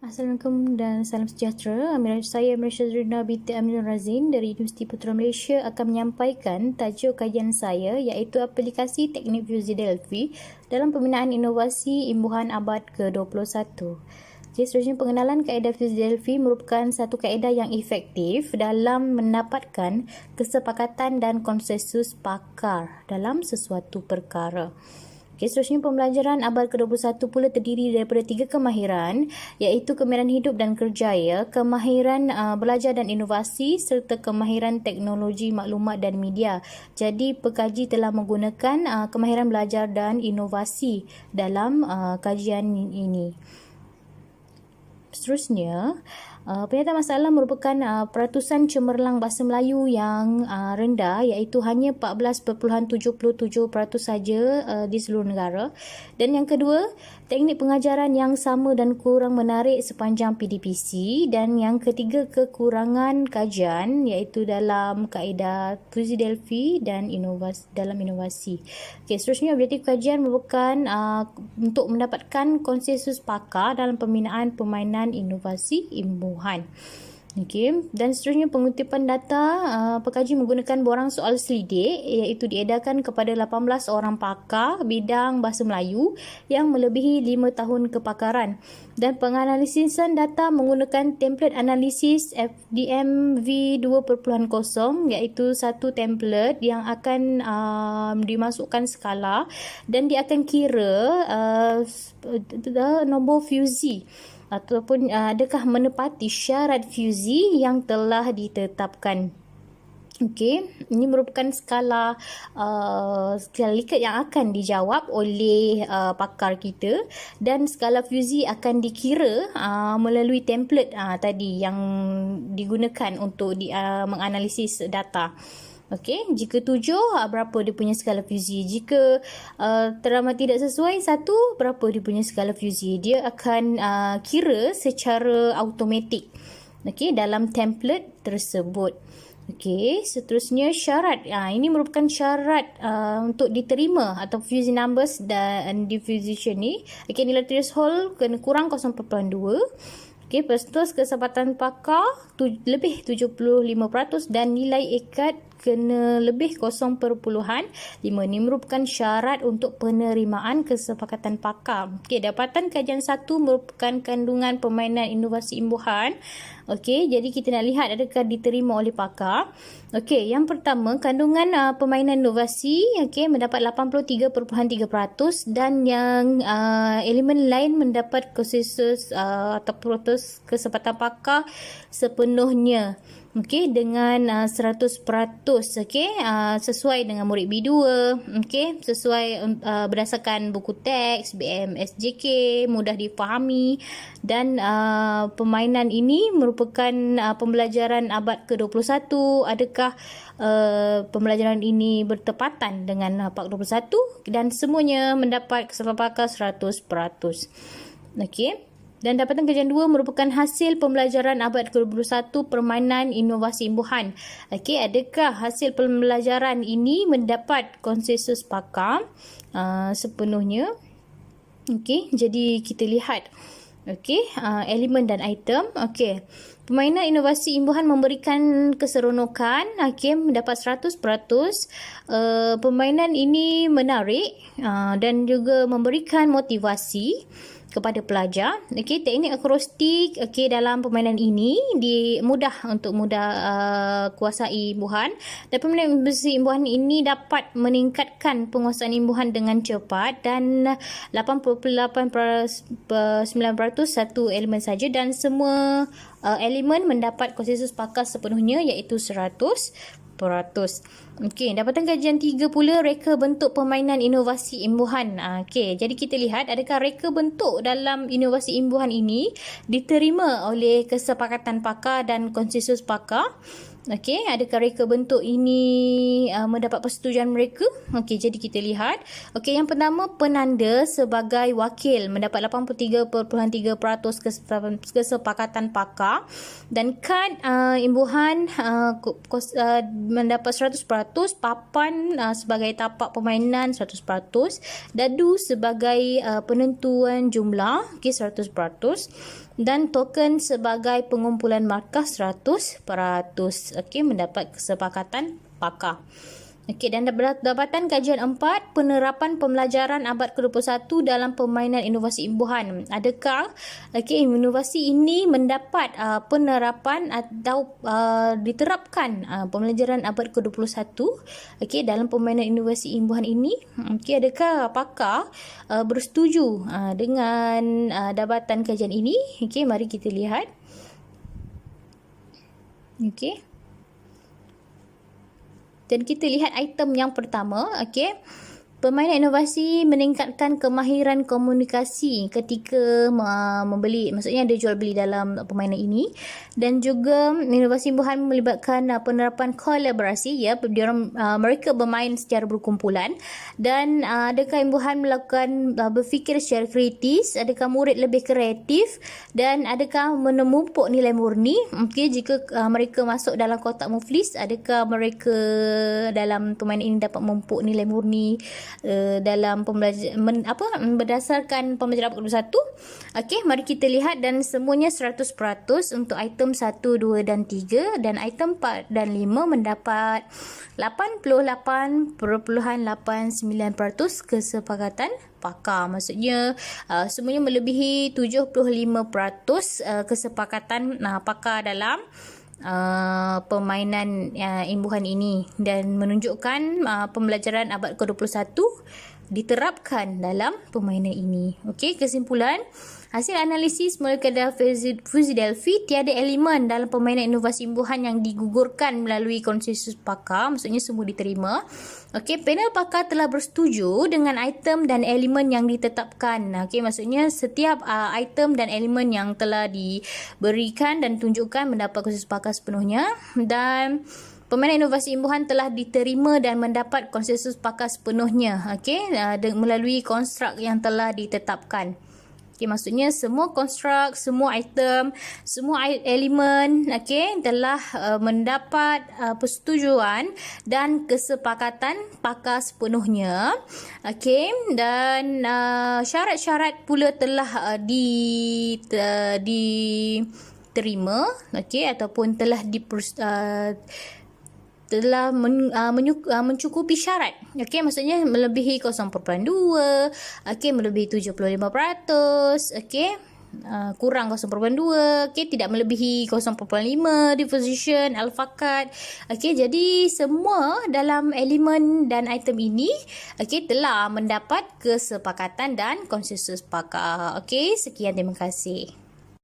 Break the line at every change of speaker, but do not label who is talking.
Assalamualaikum dan salam sejahtera. Saya Amir Syazrina binti Aminul Razin dari Universiti Putra Malaysia akan menyampaikan tajuk kajian saya iaitu aplikasi teknik Fuzi Delphi dalam pembinaan inovasi imbuhan abad ke-21. Jadi seterusnya, pengenalan kaedah Fuzi Delphi merupakan satu kaedah yang efektif dalam mendapatkan kesepakatan dan konsensus pakar dalam sesuatu perkara. Seterusnya, pembelajaran abad ke-21 pula terdiri daripada 3 kemahiran iaitu kemahiran hidup dan kerjaya, kemahiran belajar dan inovasi serta kemahiran teknologi maklumat dan media. Jadi pekaji telah menggunakan kemahiran belajar dan inovasi dalam kajian ini. Seterusnya, penyataan masalah merupakan peratusan cemerlang bahasa Melayu yang rendah iaitu hanya 14.77% saja di seluruh negara. Dan yang kedua, teknik pengajaran yang sama dan kurang menarik sepanjang PDPC. Dan yang ketiga, kekurangan kajian iaitu dalam kaedah Fuzi Delphi dan dalam inovasi. Seterusnya, objektif kajian merupakan untuk mendapatkan konsensus pakar dalam pembinaan permainan inovasi imbuhan. Dan seterusnya, pengutipan data pekaji menggunakan borang soal selidik iaitu diedarkan kepada 18 orang pakar bidang bahasa Melayu yang melebihi 5 tahun kepakaran. Dan penganalisisan data menggunakan template analisis FDM V2.0 iaitu satu template yang akan dimasukkan skala dan dia akan kira nombor Fuzi ataupun adakah menepati syarat Fuzi yang telah ditetapkan. Ini merupakan skala Likert yang akan dijawab oleh pakar kita, dan skala Fuzi akan dikira melalui template tadi yang digunakan untuk menganalisis data. Jika 7, berapa dia punya skala Fuzi? Jika teramat tidak sesuai 1, berapa dia punya skala Fuzi? Dia akan kira secara automatik dalam template tersebut. Seterusnya, syarat. Ini merupakan syarat untuk diterima atau Fuzi numbers dan diffusion ni. Nilai threshold kena kurang 0.2. Persentase kesempatan pakar lebih 75% dan nilai ikat kena lebih 0.5. Ini merupakan syarat untuk penerimaan kesepakatan pakar. Dapatan kajian 1 merupakan kandungan permainan inovasi imbuhan. Jadi kita nak lihat adakah diterima oleh pakar. Yang pertama, kandungan permainan inovasi mendapat 83.3% dan yang elemen lain mendapat konsensus atau protes kesempatan pakar sepenuhnya. Dengan 100%, sesuai dengan murid B2, sesuai berdasarkan buku teks, BMSJK, mudah difahami, dan permainan ini merupakan pembelajaran abad ke-21. Adakah pembelajaran ini bertepatan dengan Pak 21 dan semuanya mendapat kesempatan pakar 100%. Dan dapatan kajian 2 merupakan hasil pembelajaran abad ke-21 permainan inovasi imbuhan. Adakah hasil pembelajaran ini mendapat konsensus pakar sepenuhnya? Jadi kita lihat elemen dan item. Permainan inovasi imbuhan memberikan keseronokan, mendapat 100%. Permainan ini menarik dan juga memberikan motivasi kepada pelajar. Teknik akrostik dalam permainan ini mudah kuasai imbuhan, dan permainan inovasi imbuhan ini dapat meningkatkan penguasaan imbuhan dengan cepat, dan 88.9% satu elemen saja, dan semua elemen mendapat konsensus pakar sepenuhnya iaitu 100%. Dapatan kajian 3 pula, reka bentuk permainan inovasi imbuhan. Jadi kita lihat adakah reka bentuk dalam inovasi imbuhan ini diterima oleh kesepakatan pakar dan konsensus pakar. Okey, adakah reka bentuk ini mendapat persetujuan mereka? Okey, jadi kita lihat. Okey, yang pertama, penanda sebagai wakil mendapat 83.3% kesepakatan pakar, dan kad imbuhan mendapat 100%, papan sebagai tapak permainan 100%, dadu sebagai penentuan jumlah, okey, 100%, dan token sebagai pengumpulan markah 100%. Okey, mendapat kesepakatan pakar. Okey, dan dapatan kajian 4, penerapan pembelajaran abad ke-21 dalam permainan inovasi imbuhan. Adakah inovasi ini mendapat penerapan atau diterapkan pembelajaran abad ke-21 dalam permainan inovasi imbuhan ini? Okey, adakah pakar bersetuju dengan dapatan kajian ini? Okey, mari kita lihat. Okey. Dan kita lihat item yang pertama, okey. Permainan inovasi meningkatkan kemahiran komunikasi ketika membeli, maksudnya ada jual beli dalam permainan ini, dan juga inovasi imbuhan melibatkan penerapan kolaborasi, ya, mereka bermain secara berkumpulan. Dan adakah imbuhan melakukan berfikir secara kritis, adakah murid lebih kreatif, dan adakah menumpuk nilai murni? Okey, jika mereka masuk dalam kotak muflis, adakah mereka dalam permainan ini dapat menumpuk nilai murni dalam berdasarkan pembelajaran abad ke-21. Okey, mari kita lihat, dan semuanya 100% untuk item 1, 2 dan 3, dan item 4 dan 5 mendapat 88.89% kesepakatan pakar. Maksudnya semuanya melebihi 75% kesepakatan pakar dalam permainan imbuhan ini, dan menunjukkan pembelajaran abad ke-21 diterapkan dalam permainan ini. Okey, kesimpulan, hasil analisis molekular fuzi Delphi, tiada elemen dalam permainan inovasi imbuhan yang digugurkan melalui konsensus pakar, maksudnya semua diterima. Okey, panel pakar telah bersetuju dengan item dan elemen yang ditetapkan. Okey, maksudnya setiap item dan elemen yang telah diberikan dan tunjukkan mendapat konsensus pakar sepenuhnya, dan permainan inovasi imbuhan telah diterima dan mendapat konsensus pakar sepenuhnya, okey, melalui konstruk yang telah ditetapkan. Okey, maksudnya semua konstruk, semua item, semua elemen, okey, telah mendapat persetujuan dan kesepakatan pakar sepenuhnya. Okey, dan syarat-syarat pula telah diterima, okey, ataupun telah mencukupi syarat. Okey, maksudnya melebihi 0.2, okey, melebihi 75%, okey, kurang 0.2, okey, tidak melebihi 0.5 diffusion, alpha cut. Okey, jadi semua dalam elemen dan item ini okey telah mendapat kesepakatan dan konsensus pakar. Okey, sekian, terima kasih.